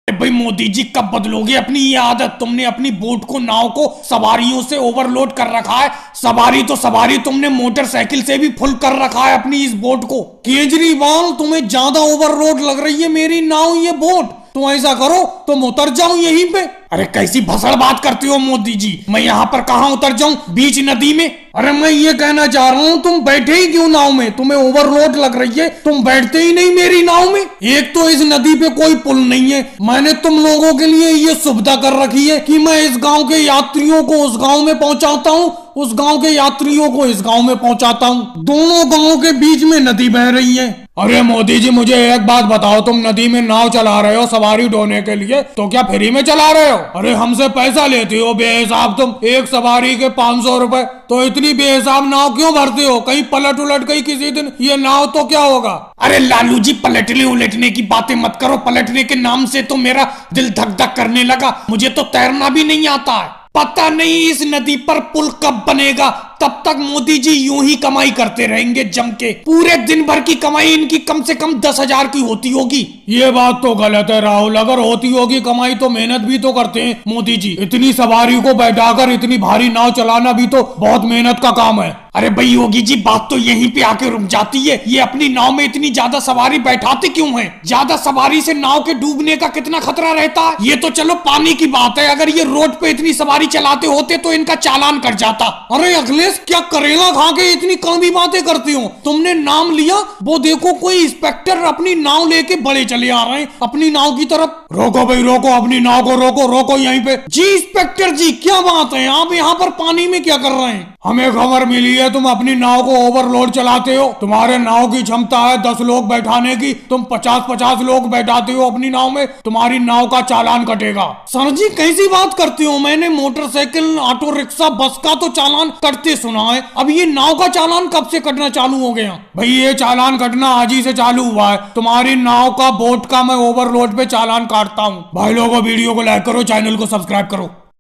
भाई मोदी जी कब बदलोगे अपनी ये आदत? तुमने अपनी बोट को, नाव को सवारियों से ओवरलोड कर रखा है। सवारी तो सवारी, तुमने मोटरसाइकिल से भी फुल कर रखा है अपनी इस बोट को। केजरीवाल, तुम्हें ज्यादा ओवरलोड लग रही है मेरी नाव, ये बोट। तुम ऐसा करो, तुम उतर जाओ यहीं पे। अरे कैसी भसड़ बात करते हो मोदी जी, मैं यहाँ पर कहाँ उतर जाऊं, बीच नदी में? अरे मैं ये कहना चाह रहा हूँ, तुम बैठे ही क्यों नाव में? तुम्हें ओवरलोड लग रही है, तुम बैठते ही नहीं मेरी नाव में। एक तो इस नदी पे कोई पुल नहीं है, मैंने तुम लोगों के लिए ये सुविधा कर रखी है कि मैं इस गांव के यात्रियों को उस गांव में पहुंचाता हूँ, उस गांव के यात्रियों को इस गांव में पहुंचाता हूँ। दोनों गांवों के बीच में नदी बह रही है। अरे मोदी जी, मुझे एक बात बताओ, तुम नदी में नाव चला रहे हो सवारी ढोने के लिए, तो क्या फ्री में चला रहे हो? अरे हमसे पैसा लेते हो बेहिसाब तुम, एक सवारी के 500 रुपए। तो इतनी बेहिसाब नाव क्यों भरते हो? कहीं पलट उलट गई किसी दिन ये नाव तो क्या होगा? अरे लालू जी, पलटने उलटने की बातें मत करो। पलटने के नाम से तो मेरा दिल धक धक करने लगा। मुझे तो तैरना भी नहीं आता है। पता नहीं इस नदी पर पुल कब बनेगा, तब तक मोदी जी यूं ही कमाई करते रहेंगे जम के। पूरे दिन भर की कमाई इनकी कम से कम 10,000 की होती होगी। ये बात तो गलत है राहुल, अगर होती होगी कमाई तो मेहनत भी तो करते हैं मोदी जी। इतनी सवारी को बैठाकर इतनी भारी नाव चलाना भी तो बहुत मेहनत का काम है। अरे भाई योगी जी, बात तो यहीं पे आके रुक जाती है। ये अपनी नाव में इतनी ज्यादा सवारी बैठाते क्यों हैं? ज्यादा सवारी से नाव के डूबने का कितना खतरा रहता है? ये तो चलो पानी की बात है, अगर ये रोड पे इतनी सवारी चलाते होते तो इनका चालान कट जाता। अरे अखिलेश, क्या करेला खा के इतनी कड़वी बातें करती हो? तुमने नाम लिया, वो देखो कोई इंस्पेक्टर अपनी नाव लेके बड़े चले आ रहे हैं अपनी नाव की तरफ। रोको भाई रोको, अपनी नाव को रोको, रोको यहीं पे। जी इंस्पेक्टर जी, क्या बात है, आप यहाँ पर पानी में क्या कर रहे हैं? हमें खबर मिली है तुम अपनी नाव को ओवरलोड चलाते हो। तुम्हारे नाव की क्षमता है 10 लोग बैठाने की, तुम 50-50 लोग बैठाते हो अपनी नाव में, तुम्हारी नाव का चालान कटेगा। सर जी कैसी बात करते हो? मैंने मोटरसाइकिल, ऑटो रिक्शा, बस का तो चालान कटते सुना है, अब ये नाव का चालान कब से कटना चालू हो गया? भाई ये चालान कटना आज ही से चालू हुआ है। तुम्हारी नाव का, बोट का मैं ओवरलोड पे चालान काटता हूँ। भाई लोगों वीडियो को लाइक करो, चैनल को सब्सक्राइब करो।